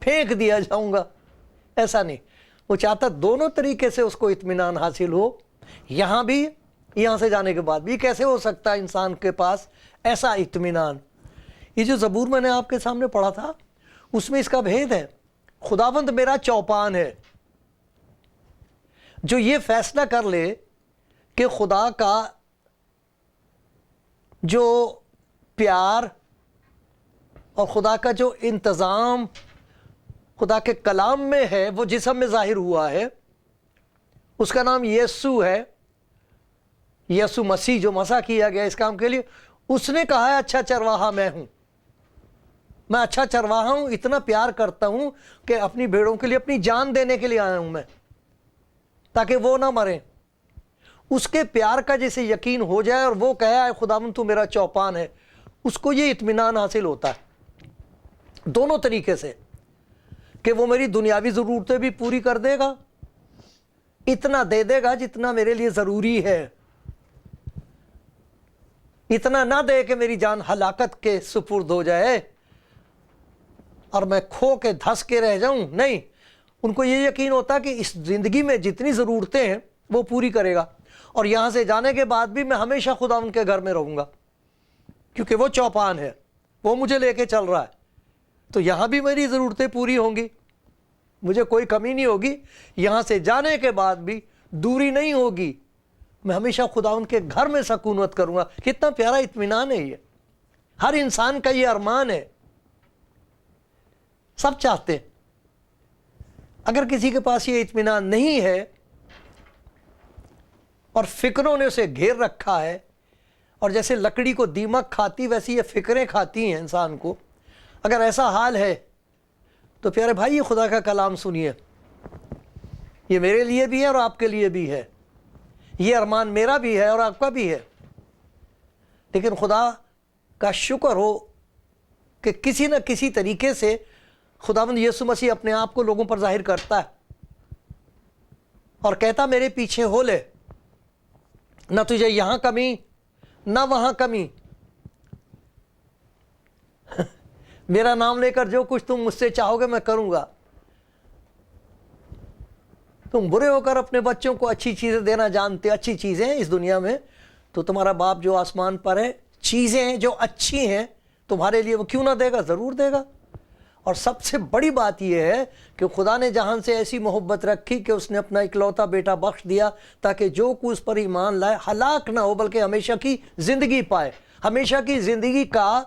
پھینک دیا جاؤں گا، ایسا نہیں. وہ چاہتا دونوں طریقے سے اس کو اطمینان حاصل ہو، یہاں بھی یہاں سے جانے کے بعد بھی. کیسے ہو سکتا ہے انسان کے پاس ایسا اطمینان؟ یہ جو زبور میں نے آپ کے سامنے پڑھا تھا اس میں اس کا بھید ہے. خداوند میرا چوپان ہے. جو یہ فیصلہ کر لے کہ خدا کا جو پیار اور خدا کا جو انتظام خدا کے کلام میں ہے وہ جسم میں ظاہر ہوا ہے، اس کا نام یسوع ہے، یسوع مسیح جو مسح کیا گیا اس کام کے لیے. اس نے کہا ہے اچھا چرواہا میں ہوں، میں اچھا چرواہا ہوں، اتنا پیار کرتا ہوں کہ اپنی بھیڑوں کے لیے اپنی جان دینے کے لیے آیا ہوں میں، تاکہ وہ نہ مریں. اس کے پیار کا جیسے یقین ہو جائے اور وہ کہے اے خداوند تو میرا چوپان ہے، اس کو یہ اطمینان حاصل ہوتا ہے دونوں طریقے سے، کہ وہ میری دنیاوی ضرورتیں بھی پوری کر دے گا، اتنا دے دے گا جتنا میرے لیے ضروری ہے. اتنا نہ دے کہ میری جان ہلاکت کے سپرد ہو جائے اور میں کھو کے دھس کے رہ جاؤں. نہیں، ان کو یہ یقین ہوتا کہ اس زندگی میں جتنی ضرورتیں ہیں وہ پوری کرے گا، اور یہاں سے جانے کے بعد بھی میں ہمیشہ خدا ان کے گھر میں رہوں گا، کیونکہ وہ چوپان ہے، وہ مجھے لے کے چل رہا ہے. تو یہاں بھی میری ضرورتیں پوری ہوں گی، مجھے کوئی کمی نہیں ہوگی. یہاں سے جانے کے بعد بھی دوری نہیں ہوگی، میں ہمیشہ خدا ان کے گھر میں سکونت کروں گا. کتنا پیارا اطمینان ہے یہ، ہر انسان کا یہ ارمان ہے، سب چاہتے ہیں. اگر کسی کے پاس یہ اطمینان نہیں ہے اور فکروں نے اسے گھیر رکھا ہے، اور جیسے لکڑی کو دیمک کھاتی ویسی یہ فکریں کھاتی ہیں انسان کو، اگر ایسا حال ہے تو پیارے بھائی یہ خدا کا کلام سنیے. یہ میرے لیے بھی ہے اور آپ کے لیے بھی ہے، یہ ارمان میرا بھی ہے اور آپ کا بھی ہے. لیکن خدا کا شکر ہو کہ کسی نہ کسی طریقے سے خداوند یسوع مسیح اپنے آپ کو لوگوں پر ظاہر کرتا ہے اور کہتا میرے پیچھے ہو لے، نہ تجھے یہاں کمی نہ وہاں کمی. میرا نام لے کر جو کچھ تم مجھ سے چاہو گے میں کروں گا. تم برے ہو کر اپنے بچوں کو اچھی چیزیں دینا جانتے، اچھی چیزیں اس دنیا میں، تو تمہارا باپ جو آسمان پر ہے چیزیں جو اچھی ہیں تمہارے لیے وہ کیوں نہ دے گا، ضرور دے گا. اور سب سے بڑی بات یہ ہے کہ خدا نے جہان سے ایسی محبت رکھی کہ اس نے اپنا اکلوتا بیٹا بخش دیا تاکہ جو کوئی اس پر ایمان لائے ہلاک نہ ہو بلکہ ہمیشہ کی زندگی پائے. ہمیشہ کی زندگی کا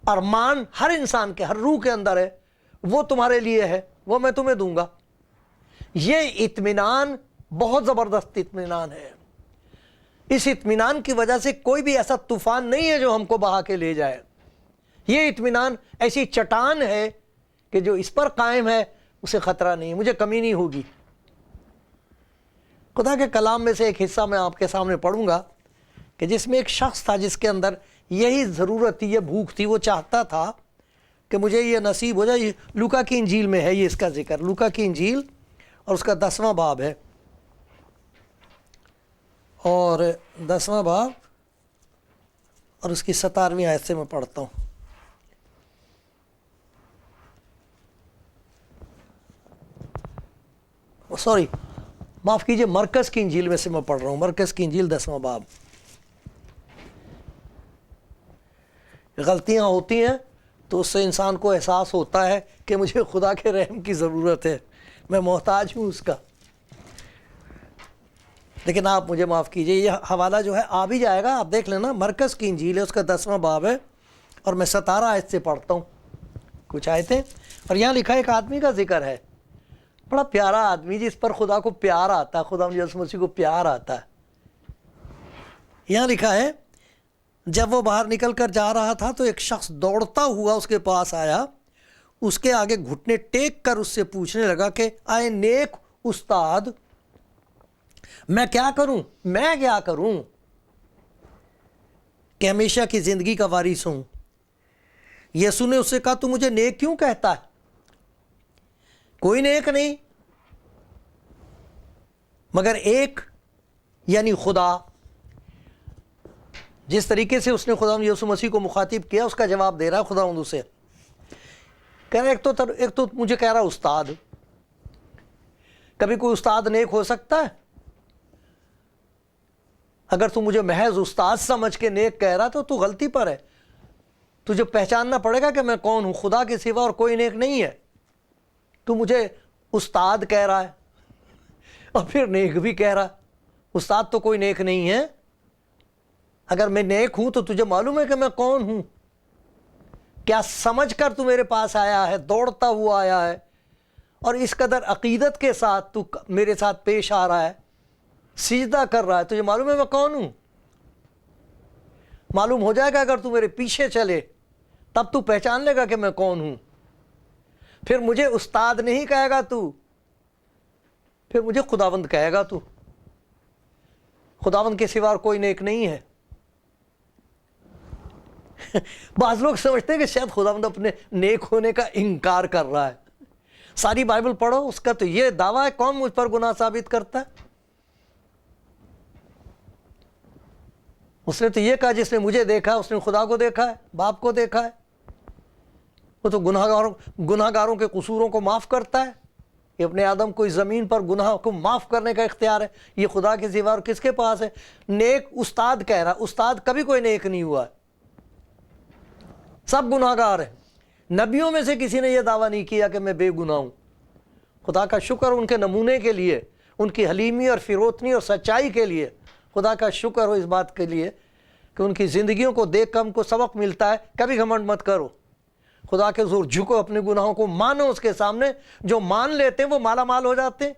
ارمان ہر انسان کے، ہر روح کے اندر ہے، وہ تمہارے لیے ہے، وہ میں تمہیں دوں گا. یہ اطمینان بہت زبردست اطمینان ہے. اس اطمینان کی وجہ سے کوئی بھی ایسا طوفان نہیں ہے جو ہم کو بہا کے لے جائے. یہ اطمینان ایسی چٹان ہے کہ جو اس پر قائم ہے اسے خطرہ نہیں، مجھے کمی نہیں ہوگی. خدا کے کلام میں سے ایک حصہ میں آپ کے سامنے پڑھوں گا کہ جس میں ایک شخص تھا جس کے اندر یہی ضرورت تھی، یہ بھوک تھی، وہ چاہتا تھا کہ مجھے یہ نصیب ہو جائے. یہ لوکا کی انجیل میں ہے، یہ اس کا ذکر لوکا کی انجیل اور اس کا 10واں باب ہے، اور 10واں باب اور اس کی 17ویں آیت سے میں پڑھتا ہوں. سوری، معاف کیجئے، مرکز کی انجیل میں سے میں پڑھ رہا ہوں، مرکز کی انجیل 10واں باب. غلطیاں ہوتی ہیں تو اس سے انسان کو احساس ہوتا ہے کہ مجھے خدا کے رحم کی ضرورت ہے، میں محتاج ہوں اس کا. لیکن آپ مجھے معاف کیجئے، یہ حوالہ جو ہے آ بھی جائے گا، آپ دیکھ لینا. مرکز کی انجیل ہے، اس کا 10واں باب ہے اور میں 17 آیت سے پڑھتا ہوں کچھ آیتیں. اور یہاں لکھا ایک آدمی کا ذکر ہے، بڑا پیارا آدمی جس پر خدا کو پیار آتا ہے، خدا یسوع مسیح کو پیار آتا ہے. یہاں لکھا ہے جب وہ باہر نکل کر جا رہا تھا تو ایک شخص دوڑتا ہوا اس کے پاس آیا، اس کے آگے گھٹنے ٹیک کر اس سے پوچھنے لگا کہ اے نیک استاد، میں کیا کروں کہ ہمیشہ کی زندگی کا وارث ہوں. یسوع نے اس سے کہا تو مجھے نیک کیوں کہتا ہے؟ کوئی نیک نہیں مگر ایک، یعنی خدا. جس طریقے سے اس نے خدا یسوع مسیح کو مخاطب کیا اس کا جواب دے رہا ہے خدا اسے کہہ رہا ایک تو مجھے کہہ رہا استاد. کبھی کوئی استاد نیک ہو سکتا ہے؟ اگر تو مجھے محض استاد سمجھ کے نیک کہہ رہا تو غلطی پر ہے. تجھے پہچاننا پڑے گا کہ میں کون ہوں. خدا کے سوا اور کوئی نیک نہیں ہے. تو مجھے استاد کہہ رہا ہے اور پھر نیک بھی کہہ رہا. استاد تو کوئی نیک نہیں ہے. اگر میں نیک ہوں تو تجھے معلوم ہے کہ میں کون ہوں. کیا سمجھ کر تو میرے پاس آیا ہے, دوڑتا ہوا آیا ہے, اور اس قدر عقیدت کے ساتھ تو میرے ساتھ پیش آ رہا ہے, سجدہ کر رہا ہے. تجھے معلوم ہے میں کون ہوں؟ معلوم ہو جائے گا اگر تو میرے پیچھے چلے, تب تو پہچان لے گا کہ میں کون ہوں. پھر مجھے استاد نہیں کہے گا تو, پھر مجھے خداوند کہے گا تو. خداوند کے سوا اور کوئی نیک نہیں ہے. بعض لوگ سمجھتے ہیں کہ شاید خداوند اپنے نیک ہونے کا انکار کر رہا ہے. ساری بائبل پڑھو, اس کا تو یہ دعویٰ ہے, کون مجھ پر گناہ ثابت کرتا ہے؟ اس نے تو یہ کہا جس نے مجھے دیکھا اس نے خدا کو دیکھا ہے, باپ کو دیکھا ہے. وہ تو گناہ گاروں کے قصوروں کو معاف کرتا ہے. یہ اپنے آدم کو اس زمین پر گناہ کو معاف کرنے کا اختیار ہے. یہ خدا کے سوا اور کس کے پاس ہے؟ نیک استاد کہہ رہا. استاد کبھی کوئی نیک نہیں ہوا ہے, سب گناہ گار ہیں. نبیوں میں سے کسی نے یہ دعویٰ نہیں کیا کہ میں بے گناہ ہوں. خدا کا شکر ان کے نمونے کے لیے, ان کی حلیمی اور فروتنی اور سچائی کے لیے. خدا کا شکر ہو اس بات کے لیے کہ ان کی زندگیوں کو دیکھ کر ہم کو سبق ملتا ہے. کبھی گھمنڈ مت کرو, خدا کے حضور جھکو, اپنے گناہوں کو مانو اس کے سامنے. جو مان لیتے ہیں وہ مالا مال ہو جاتے ہیں.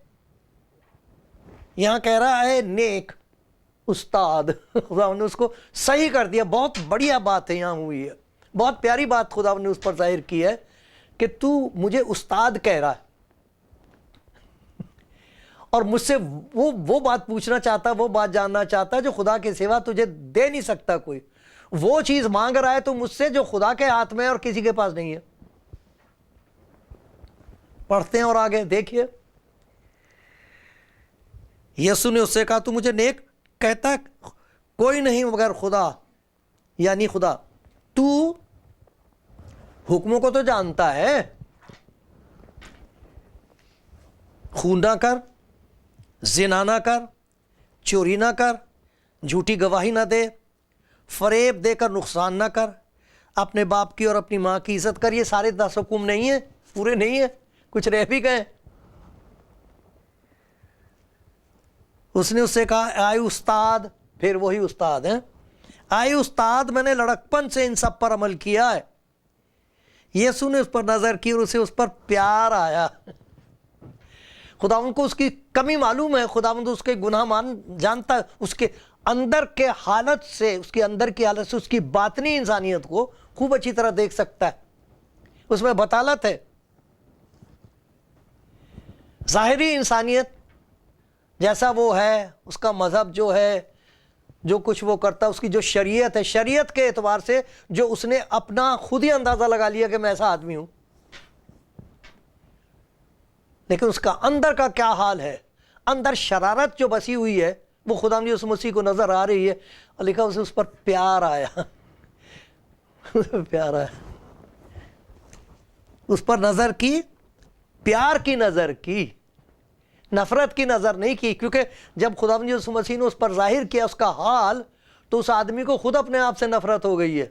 یہاں کہہ رہا ہے نیک استاد. خدا نے اس کو صحیح کر دیا. بہت بڑھیا بات ہے یہاں ہوئی ہے, بہت پیاری بات خدا نے اس پر ظاہر کی ہے کہ تو مجھے استاد کہہ رہا ہے, اور مجھ سے وہ بات پوچھنا چاہتا, وہ بات جاننا چاہتا جو خدا کے سوا تجھے دے نہیں سکتا کوئی. وہ چیز مانگ رہا ہے تو مجھ سے جو خدا کے ہاتھ میں ہے اور کسی کے پاس نہیں ہے. پڑھتے ہیں اور آگے دیکھیے. یسوع نے اس سے کہا تو مجھے نیک کہتا, کوئی نہیں مگر خدا, یعنی خدا. تو حکموں کو تو جانتا ہے, خون نہ کر, زنا نہ کر, چوری نہ کر, جھوٹی گواہی نہ دے, فریب دے کر نقصان نہ کر, اپنے باپ کی اور اپنی ماں کی عزت کر. یہ سارے 10 حکم نہیں ہیں, پورے نہیں ہیں, کچھ رہ بھی گئے. اس نے اس سے کہا آئے استاد, پھر وہی استاد ہیں, آئے استاد میں نے لڑکپن سے ان سب پر عمل کیا ہے. یسوع نے اس پر نظر کی اور اسے اس پر پیار آیا. خداوند کو اس کی کمی معلوم ہے, خداوند اس کے گناہ جانتا ہے, اس کے اندر کے حالت سے, اس کے اندر کی حالت سے اس کی باطنی انسانیت کو خوب اچھی طرح دیکھ سکتا ہے. اس میں بطالت ہے. ظاہری انسانیت جیسا وہ ہے, اس کا مذہب جو ہے, جو کچھ وہ کرتا ہے, اس کی جو شریعت ہے, شریعت کے اعتبار سے جو اس نے اپنا خود ہی اندازہ لگا لیا کہ میں ایسا آدمی ہوں. لیکن اس کا اندر کا کیا حال ہے, اندر شرارت جو بسی ہوئی ہے, وہ خدا نے اس مسیح کو نظر آ رہی ہے. اور لکھا اسے اس پر پیار آیا. پیار آیا, اس پر نظر کی, پیار کی نظر کی, نفرت کی نظر نہیں کی. کیونکہ جب خدا یسوع مسیح نے اس پر ظاہر کیا اس کا حال, تو اس آدمی کو خود اپنے آپ سے نفرت ہو گئی ہے.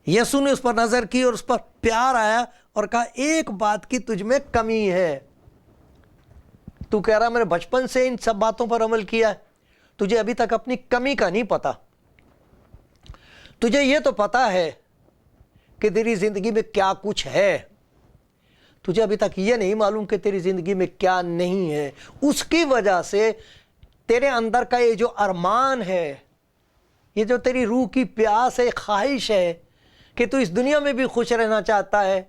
یسوع نے اس پر نظر کی اور اس پر پیار آیا اور کہا ایک بات کی تجھ میں کمی ہے. تو کہہ رہا میں نے بچپن سے ان سب باتوں پر عمل کیا ہے, تجھے ابھی تک اپنی کمی کا نہیں پتا. تجھے یہ تو پتا ہے کہ تیری زندگی میں کیا کچھ ہے, تجھے ابھی تک یہ نہیں معلوم کہ تیری زندگی میں کیا نہیں ہے. اس کی وجہ سے تیرے اندر کا یہ جو ارمان ہے, یہ جو تیری روح کی پیاس ہے, خواہش ہے کہ تو اس دنیا میں بھی خوش رہنا چاہتا ہے,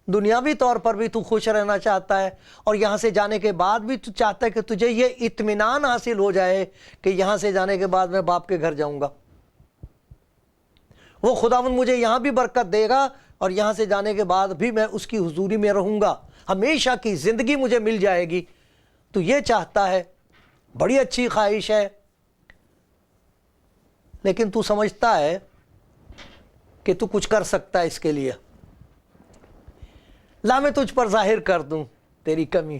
دنیاوی طور پر بھی تو خوش رہنا چاہتا ہے, اور یہاں سے جانے کے بعد بھی تو چاہتا ہے کہ تجھے یہ اطمینان حاصل ہو جائے کہ یہاں سے جانے کے بعد میں باپ کے گھر جاؤں گا, وہ خداوند مجھے یہاں بھی برکت دے گا اور یہاں سے جانے کے بعد بھی میں اس کی حضوری میں رہوں گا, ہمیشہ کی زندگی مجھے مل جائے گی. تو یہ چاہتا ہے, بڑی اچھی خواہش ہے. لیکن تو سمجھتا ہے کہ تو کچھ کر سکتا ہے اس کے لیے، لا میں تجھ پر ظاہر کر دوں تیری کمی،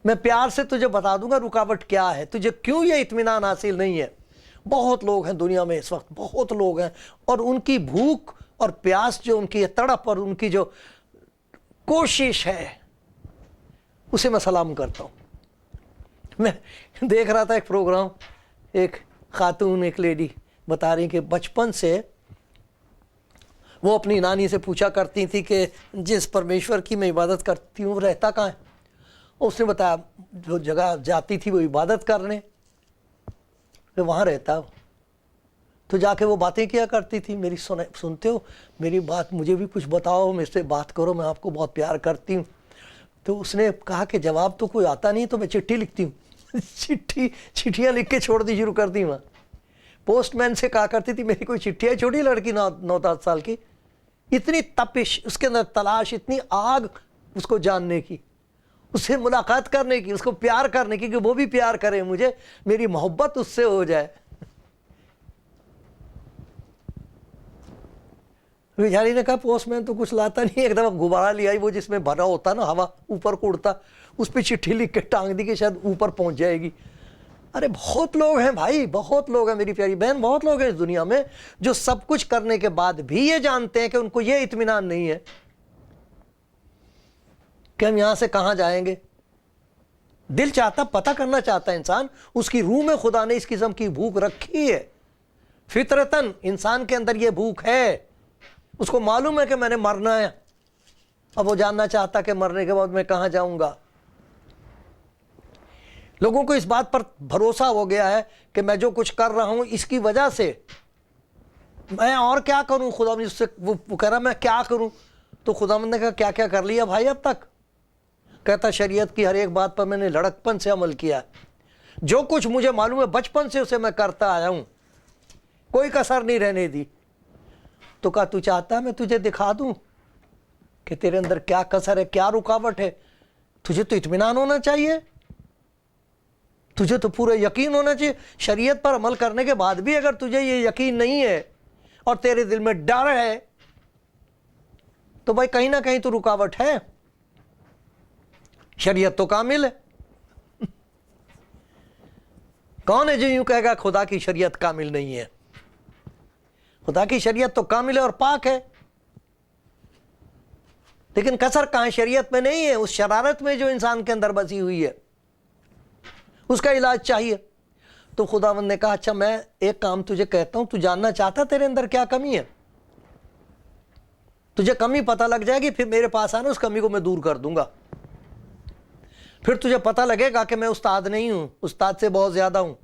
میں پیار سے تجھے بتا دوں گا رکاوٹ کیا ہے، تجھے کیوں یہ اطمینان حاصل نہیں ہے۔ بہت لوگ ہیں دنیا میں اس وقت، بہت لوگ ہیں، اور ان کی بھوک اور پیاس، جو ان کی تڑپ اور ان کی جو کوشش ہے، اسے میں سلام کرتا ہوں۔ میں دیکھ رہا تھا ایک پروگرام، ایک خاتون، ایک لیڈی بتا رہی کہ بچپن سے وہ اپنی نانی سے پوچھا کرتی تھی کہ جس پرمیشور کی میں عبادت کرتی ہوں وہ رہتا کہاں ہے؟ اس نے بتایا جو جگہ جاتی تھی وہ عبادت کرنے، کہ وہاں رہتا، تو جا کے وہ باتیں کیا کرتی تھی، میری سنتے ہو میری بات، مجھے بھی کچھ بتاؤ، میرے سے بات کرو، میں آپ کو بہت پیار کرتی ہوں۔ تو اس نے کہا کہ جواب تو کوئی آتا نہیں تو میں چٹھی لکھتی ہوں۔ چٹھیاں لکھ کے چھوڑ دی، شروع کر دی۔ وہاں پوسٹ مین سے کہا کرتی تھی میری کوئی چٹھی ہے، چھوٹی لڑکی 9-10 سال کی، اتنی تپش اس کے اندر، تلاش، اتنی آگ اس کو جاننے کی، اس سے ملاقات کرنے کی، اس کو پیار کرنے کی، کہ وہ بھی پیار کرے مجھے، میری محبت اس سے ہو جائے۔ بیچاری نے کہا پوسٹ مین تو کچھ لاتا نہیں، ایک دفعہ غبارہ لے آئی، وہ جس میں بھرا ہوتا نا ہوا اوپر کو اڑتا، اس پہ چٹھی لکھ کے ٹانگ دی کہ شاید اوپر پہنچ جائے گی۔ ارے بہت لوگ ہیں بھائی، بہت لوگ ہیں میری پیاری بہن، بہت لوگ ہیں اس دنیا میں جو سب کچھ کرنے کے بعد بھی یہ جانتے ہیں کہ ان کو یہ اطمینان نہیں ہے کہ ہم یہاں سے کہاں جائیں گے۔ دل چاہتا، پتہ کرنا چاہتا ہے انسان، اس کی روح میں خدا نے اس قسم کی بھوک رکھی ہے، فطرتاً انسان کے اندر یہ بھوک ہے، اس کو معلوم ہے کہ میں نے مرنا ہے، اب وہ جاننا چاہتا کہ مرنے کے بعد میں کہاں جاؤں گا۔ لوگوں کو اس بات پر بھروسہ ہو گیا ہے کہ میں جو کچھ کر رہا ہوں اس کی وجہ سے میں اور کیا کروں، خدا مجھ سے وہ کہہ رہا میں کیا کروں، تو خدا نے کہا کیا کیا کر لیا بھائی اب تک؟ کہتا شریعت کی ہر ایک بات پر میں نے لڑکپن سے عمل کیا، جو کچھ مجھے معلوم ہے بچپن سے اسے میں کرتا آیا ہوں، کوئی کسر نہیں رہنے دی۔ تو کہا تو چاہتا ہے میں تجھے دکھا دوں کہ تیرے اندر کیا کسر ہے، کیا رکاوٹ ہے؟ تجھے تو اطمینان ہونا چاہیے، تجھے تو پورا یقین ہونا چاہیے۔ شریعت پر عمل کرنے کے بعد بھی اگر تجھے یہ یقین نہیں ہے اور تیرے دل میں ڈر ہے تو بھائی کہیں نہ کہیں تو رکاوٹ ہے۔ شریعت تو کامل ہے، کون ہے جو یوں کہے گا خدا کی شریعت کامل نہیں ہے؟ خدا کی شریعت تو کامل ہے اور پاک ہے، لیکن کسر کہاں شریعت میں نہیں ہے، اس شرارت میں جو انسان کے اندر بسی ہوئی ہے، اس کا علاج چاہیے۔ تو خداوند نے کہا اچھا میں ایک کام تجھے کہتا ہوں، تو جاننا چاہتا تیرے اندر کیا کمی ہے؟ تجھے کمی پتہ لگ جائے گی، پھر میرے پاس آنا، اس کمی کو میں دور کر دوں گا۔ پھر تجھے پتہ لگے گا کہ میں استاد نہیں ہوں، استاد سے بہت زیادہ ہوں۔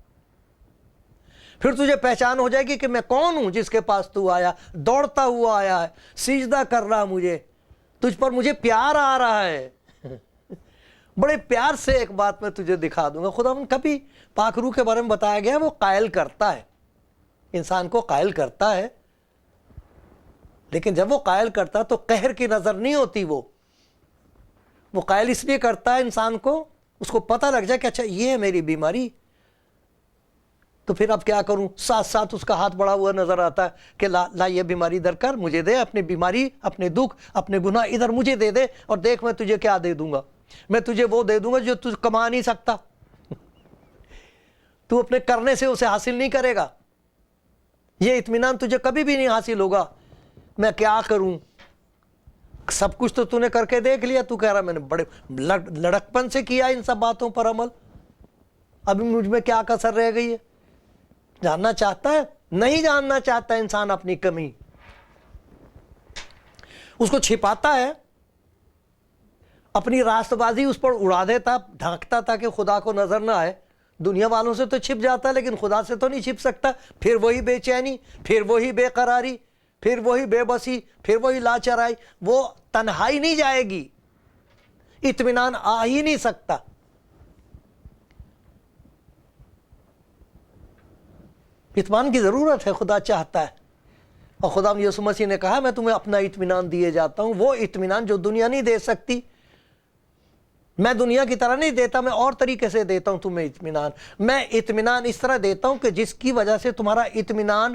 پھر تجھے پہچان ہو جائے گی کہ میں کون ہوں جس کے پاس تو آیا، دوڑتا ہوا آیا ہے، سجدہ کر رہا مجھے، تجھ پر مجھے پیار آ رہا ہے، بڑے پیار سے ایک بات میں تجھے دکھا دوں گا۔ خداوند کبھی پاک روح کے بارے میں بتایا گیا وہ قائل کرتا ہے، انسان کو قائل کرتا ہے، لیکن جب وہ قائل کرتا تو قہر کی نظر نہیں ہوتی، وہ قائل اس لیے کرتا ہے انسان کو، اس کو پتہ لگ جائے کہ اچھا یہ ہے میری بیماری، تو پھر اب کیا کروں؟ ساتھ ساتھ اس کا ہاتھ بڑھا ہوا نظر آتا ہے کہ لا یہ بیماری درکار مجھے دے، اپنی بیماری، اپنے دکھ، اپنے گناہ ادھر مجھے دے دے، اور دیکھ میں تجھے کیا دے دوں گا، میں تجھے وہ دے دوں گا جو تجھ کما نہیں سکتا، تو اپنے کرنے سے اسے حاصل نہیں کرے گا، یہ اطمینان تجھے کبھی بھی نہیں حاصل ہوگا۔ میں کیا کروں؟ سب کچھ تو نے کر کے دیکھ لیا، تو کہہ رہا میں نے بڑے لڑکپن سے کیا ان سب باتوں پر عمل، ابھی مجھ میں کیا کسر رہ گئی ہے؟ جاننا چاہتا ہے؟ نہیں جاننا چاہتا انسان اپنی کمی، اس کو چھپاتا ہے، اپنی راست بازی اس پر اڑا دیتا، ڈھانکتا تھا کہ خدا کو نظر نہ آئے۔ دنیا والوں سے تو چھپ جاتا ہے لیکن خدا سے تو نہیں چھپ سکتا۔ پھر وہی بے چینی، پھر وہی بے قراری، پھر وہی بے بسی، پھر وہی لاچارائی، وہ تنہائی نہیں جائے گی، اطمینان آ ہی نہیں سکتا۔ اطمینان کی ضرورت ہے، خدا چاہتا ہے، اور خدا یسوع مسیح نے کہا میں تمہیں اپنا اطمینان دیے جاتا ہوں، وہ اطمینان جو دنیا نہیں دے سکتی، میں دنیا کی طرح نہیں دیتا، میں اور طریقے سے دیتا ہوں تمہیں اطمینان۔ میں اطمینان اس طرح دیتا ہوں کہ جس کی وجہ سے تمہارا اطمینان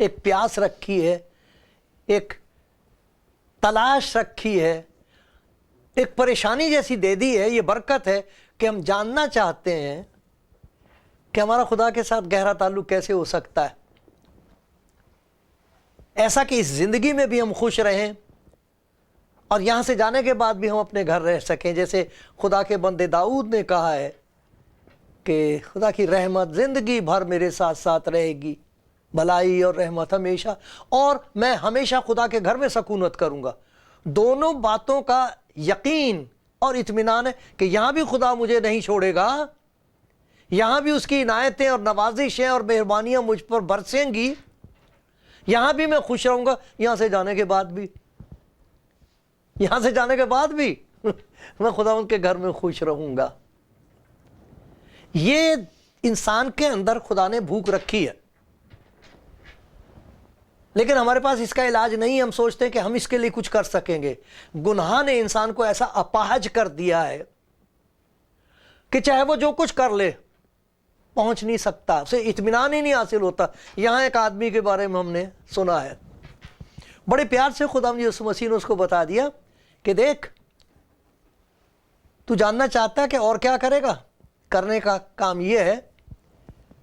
ایک پیاس رکھی ہے، ایک تلاش رکھی ہے، ایک پریشانی جیسی دے دی ہے۔ یہ برکت ہے کہ ہم جاننا چاہتے ہیں کہ ہمارا خدا کے ساتھ گہرا تعلق کیسے ہو سکتا ہے، ایسا کہ اس زندگی میں بھی ہم خوش رہیں اور یہاں سے جانے کے بعد بھی ہم اپنے گھر رہ سکیں۔ جیسے خدا کے بندے داؤد نے کہا ہے کہ خدا کی رحمت زندگی بھر میرے ساتھ ساتھ رہے گی، بھلائی اور رحمت ہمیشہ، اور میں ہمیشہ خدا کے گھر میں سکونت کروں گا۔ دونوں باتوں کا یقین اور اطمینان ہے کہ یہاں بھی خدا مجھے نہیں چھوڑے گا، یہاں بھی اس کی عنایتیں اور نوازشیں اور مہربانیاں مجھ پر برسیں گی، یہاں بھی میں خوش رہوں گا، یہاں سے جانے کے بعد بھی، یہاں سے جانے کے بعد بھی میں خدا ان کے گھر میں خوش رہوں گا۔ یہ انسان کے اندر خدا نے بھوک رکھی ہے، لیکن ہمارے پاس اس کا علاج نہیں ہے۔ ہم سوچتے ہیں کہ ہم اس کے لیے کچھ کر سکیں گے۔ گناہ نے انسان کو ایسا اپاہج کر دیا ہے کہ چاہے وہ جو کچھ کر لے پہنچ نہیں سکتا، اسے اطمینان ہی نہیں حاصل ہوتا۔ یہاں ایک آدمی کے بارے میں ہم نے سنا ہے، بڑے پیار سے خدا یسوع مسیح نے اس کو بتا دیا کہ دیکھ، تو جاننا چاہتا ہے کہ اور کیا کرے گا؟ کرنے کا کام یہ ہے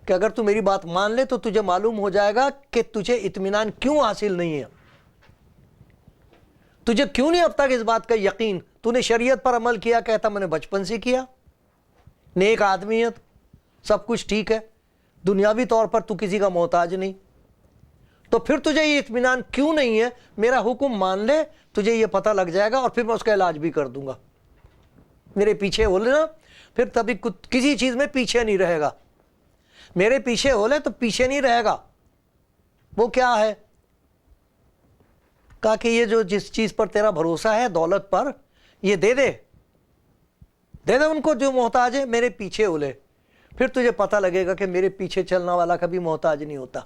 کہ اگر تو میری بات مان لے تو تجھے معلوم ہو جائے گا کہ تجھے اطمینان کیوں حاصل نہیں ہے، تجھے کیوں نہیں اب تک اس بات کا یقین؟ تو نے شریعت پر عمل کیا، کہتا میں نے بچپن سے کیا، نیک آدمیت، سب کچھ ٹھیک ہے، دنیاوی طور پر تو کسی کا محتاج نہیں، تو پھر تجھے یہ اطمینان کیوں نہیں ہے؟ میرا حکم مان لے، تجھے یہ پتہ لگ جائے گا اور پھر میں اس کا علاج بھی کر دوں گا۔ میرے پیچھے ہو لینا، پھر تبھی کسی چیز میں پیچھے نہیں رہے گا۔ میرے پیچھے ہو لے تو پیچھے نہیں رہے گا۔ وہ کیا ہے؟ کہا کہ یہ جو جس چیز پر تیرا بھروسہ ہے، دولت پر، یہ دے دے ان کو جو محتاج ہے، میرے پیچھے ہو لے، پھر تجھے پتہ لگے گا کہ میرے پیچھے چلنا والا کبھی محتاج نہیں ہوتا۔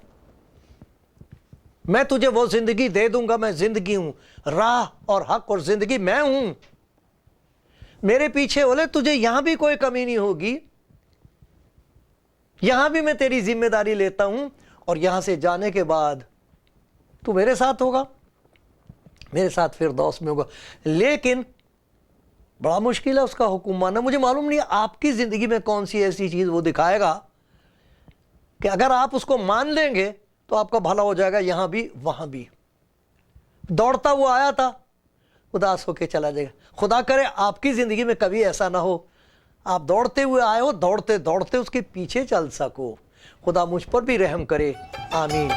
میں تجھے وہ زندگی دے دوں گا، میں زندگی ہوں، راہ اور حق اور زندگی میں ہوں۔ میرے پیچھے ہو لے، تجھے یہاں بھی کوئی کمی نہیں ہوگی، یہاں بھی میں تیری ذمہ داری لیتا ہوں، اور یہاں سے جانے کے بعد تو میرے ساتھ ہوگا، میرے ساتھ فردوس میں ہوگا۔ لیکن بڑا مشکل ہے اس کا حکم ماننا۔ مجھے معلوم نہیں آپ کی زندگی میں کون سی ایسی چیز وہ دکھائے گا کہ اگر آپ اس کو مان لیں گے تو آپ کا بھلا ہو جائے گا، یہاں بھی وہاں بھی۔ دوڑتا ہوا آیا تھا، اداس ہو کے چلا جائے گا۔ خدا کرے آپ کی زندگی میں کبھی ایسا نہ ہو، آپ دوڑتے ہوئے آئے ہو، دوڑتے دوڑتے اس کے پیچھے چل سکو۔ خدا مجھ پر بھی رحم کرے، آمین۔